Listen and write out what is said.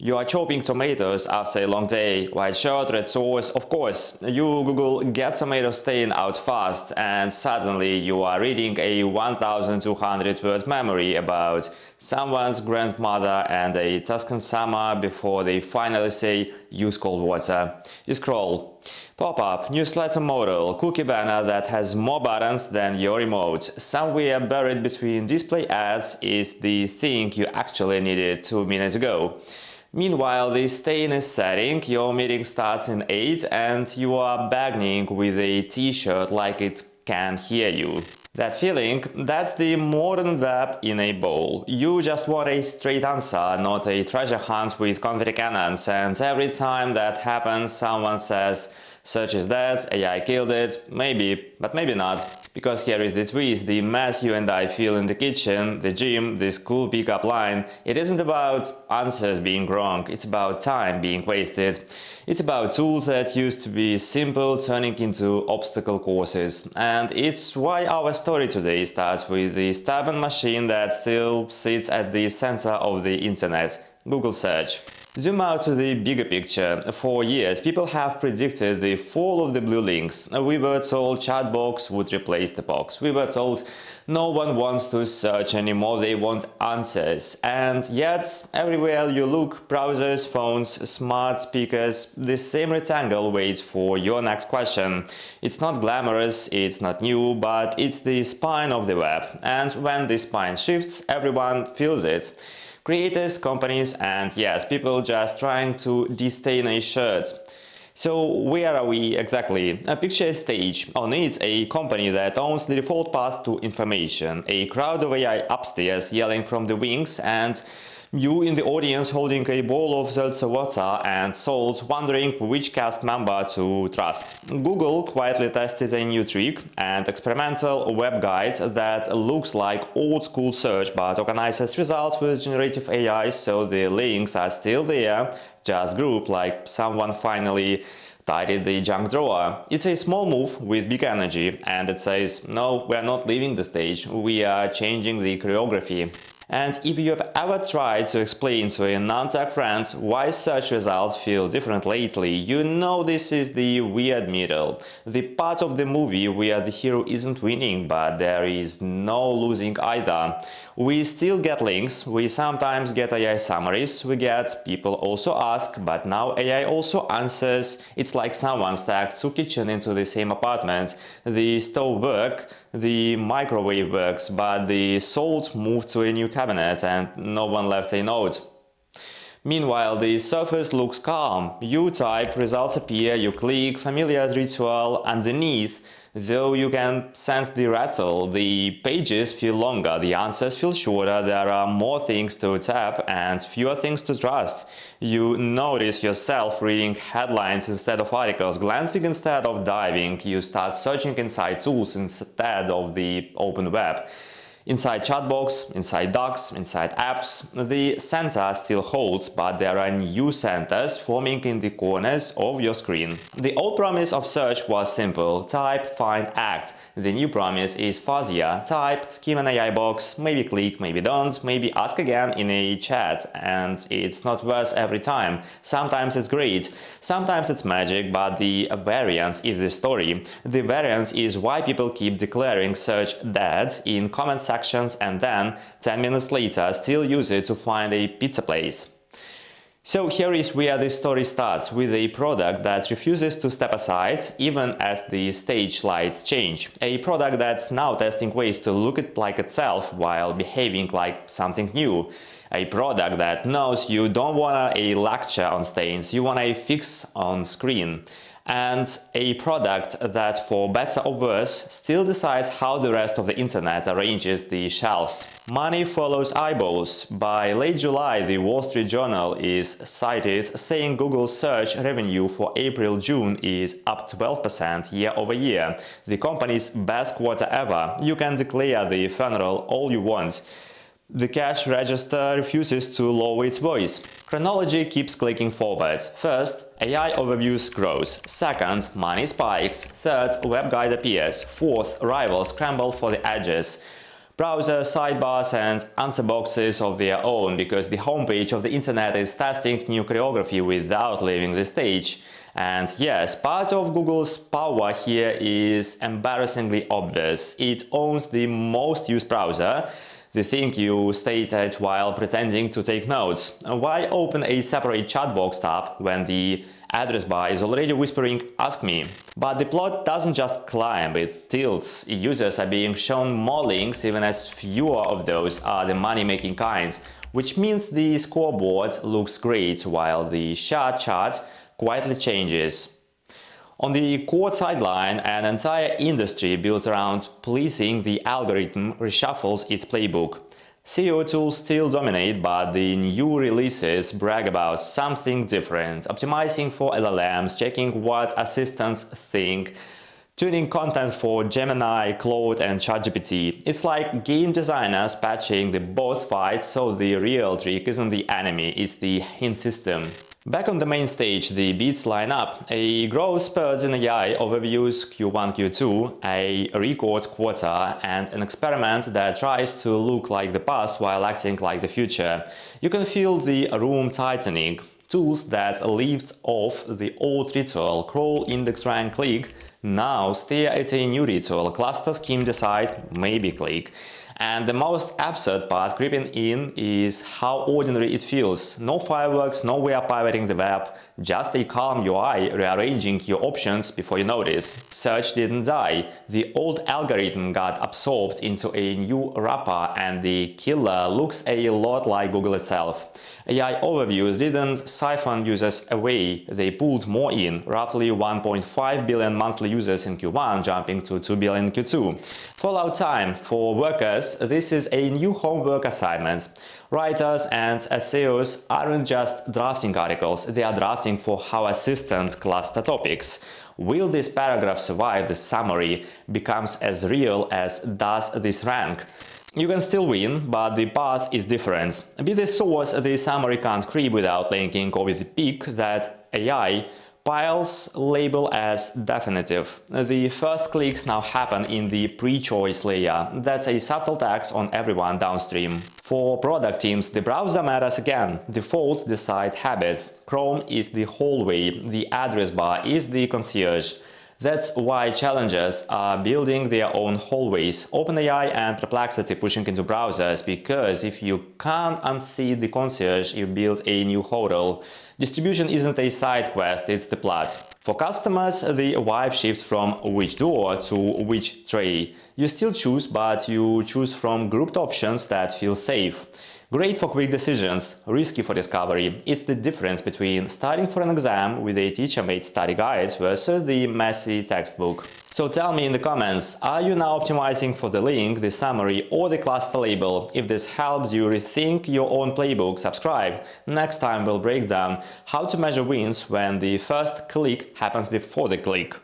You are chopping tomatoes after a long day. White shirt, red sauce, of course. You Google "get tomato stain out fast" and suddenly you are reading a 1200 word memory about someone's grandmother and a Tuscan summer before they finally say "use cold water." You scroll. Pop-up, newsletter model, cookie banner that has more buttons than your remote. Somewhere buried between display ads is the thing you actually needed 2 minutes ago. Meanwhile, the stain is setting, your meeting starts in 8 and you are bagging with a t-shirt like it can hear you. That feeling, that's the modern web in a bowl. You just want a straight answer, not a treasure hunt with confetti cannons, and every time that happens someone says, "Search is dead, AI killed it." Maybe, but maybe not. Because here is the twist: the mess you and I feel in the kitchen, the gym, the school pickup line, it isn't about answers being wrong, it's about time being wasted. It's about tools that used to be simple turning into obstacle courses. And it's why our story today starts with the stubborn machine that still sits at the center of the internet: Google search. Zoom out to the bigger picture. For years, people have predicted the fall of the blue links. We were told chat box would replace the box. We were told no one wants to search anymore, they want answers. And yet, everywhere you look, browsers, phones, smart speakers, the same rectangle waits for your next question. It's not glamorous, it's not new, but it's the spine of the web. And when the spine shifts, everyone feels it. Creators, companies, and yes, people just trying to destain a shirt. So where are we exactly? Picture a stage. On it, a company that owns the default path to information, a crowd of AI upstairs yelling from the wings, and you in the audience holding a bowl of seltzer water and salt, wondering which cast member to trust. Google quietly tested a new trick, an experimental web guide that looks like old-school search but organizes results with generative AI, so the links are still there, just grouped like someone finally tidied the junk drawer. It's a small move with big energy, and it says, no, we are not leaving the stage, we are changing the choreography. And if you have ever tried to explain to a non-tech friend why search results feel different lately, you know this is the weird middle. The part of the movie where the hero isn't winning, but there is no losing either. We still get links, we sometimes get AI summaries, we get people also ask, but now AI also answers. It's like someone stacked two kitchens into the same apartment. The stove works, the microwave works, but the salt moved to a new cabinet and no one left a note. Meanwhile, the surface looks calm. You type, results appear, you click, familiar ritual. Underneath, though you can sense the rattle, the pages feel longer, the answers feel shorter, there are more things to tap and fewer things to trust. You notice yourself reading headlines instead of articles, glancing instead of diving. You start searching inside tools instead of the open web. Inside chatbox, inside docs, inside apps, the center still holds, but there are new centers forming in the corners of your screen. The old promise of search was simple: type, find, act. The new promise is fuzzier: type, skim an AI box, maybe click, maybe don't, maybe ask again in a chat, and it's not worse every time. Sometimes it's great, sometimes it's magic, but the variance is the story. The variance is why people keep declaring search dead in comment sections and then 10 minutes later still use it to find a pizza place. So here is where the story starts, with a product that refuses to step aside even as the stage lights change. A product that's now testing ways to look like itself while behaving like something new. A product that knows you don't want a lecture on stains, you want a fix on screen. And a product that, for better or worse, still decides how the rest of the internet arranges the shelves. Money follows eyeballs. By late July, the Wall Street Journal is cited saying Google's search revenue for April-June is up 12% year over year, the company's best quarter ever. You can declare the funeral all you want. The cash register refuses to lower its voice. Chronology keeps clicking forward. First, AI overviews grows. Second, money spikes. Third, web guide appears. Fourth, rivals scramble for the edges. browser sidebars and answer boxes of their own, because the homepage of the internet is testing new choreography without leaving the stage. And yes, part of Google's power here is embarrassingly obvious. It owns the most used browser, the thing you stated while pretending to take notes. Why open a separate chat box tab when the address bar is already whispering "Ask me"? But the plot doesn't just climb, it tilts. Users are being shown more links, even as fewer of those are the money-making kind, which means the scoreboard looks great while the shard chart quietly changes. On the court sideline, an entire industry built around pleasing the algorithm reshuffles its playbook. SEO tools still dominate, but the new releases brag about something different, optimizing for LLMs, checking what assistants think, tuning content for Gemini, Claude and ChatGPT. It's like game designers patching the boss fight, so the real trick isn't the enemy, it's the hint system. Back on the main stage, the beats line up. A growth spurt in AI overviews Q1, Q2, a record quarter, and an experiment that tries to look like the past while acting like the future. You can feel the room tightening. Tools that lived off the old ritual, crawl, index, rank, click, now stare at a new ritual, cluster, scheme, decide, maybe click. And the most absurd part creeping in is how ordinary it feels. No fireworks, no way of pivoting the web, just a calm UI rearranging your options before you notice. Search didn't die. The old algorithm got absorbed into a new wrapper, and the killer looks a lot like Google itself. AI overviews didn't siphon users away, they pulled more in, roughly 1.5 billion monthly users in Q1, jumping to 2 billion in Q2. Fallout time for workers, this is a new homework assignment. Writers and SEOs aren't just drafting articles, they are drafting for how assistant cluster topics. Will this paragraph survive the summary? Becomes as real as does this rank? You can still win, but the path is different. Be the source, the summary can't creep without linking, or with the peak that AI piles label as definitive. The first clicks now happen in the pre-choice layer. That's a subtle tax on everyone downstream. For product teams, the browser matters again. Defaults decide habits. Chrome is the hallway, the address bar is the concierge. That's why challengers are building their own hallways. OpenAI and Perplexity pushing into browsers, because if you can't unsee the concierge, you build a new hotel. Distribution isn't a side quest, it's the plot. For customers, the vibe shifts from which door to which tray. You still choose, but you choose from grouped options that feel safe. Great for quick decisions, risky for discovery. It's the difference between studying for an exam with a teacher-made study guide versus the messy textbook. So tell me in the comments, are you now optimizing for the link, the summary or the cluster label? If this helps you rethink your own playbook, subscribe. Next time we'll break down how to measure wins when the first click happens before the click.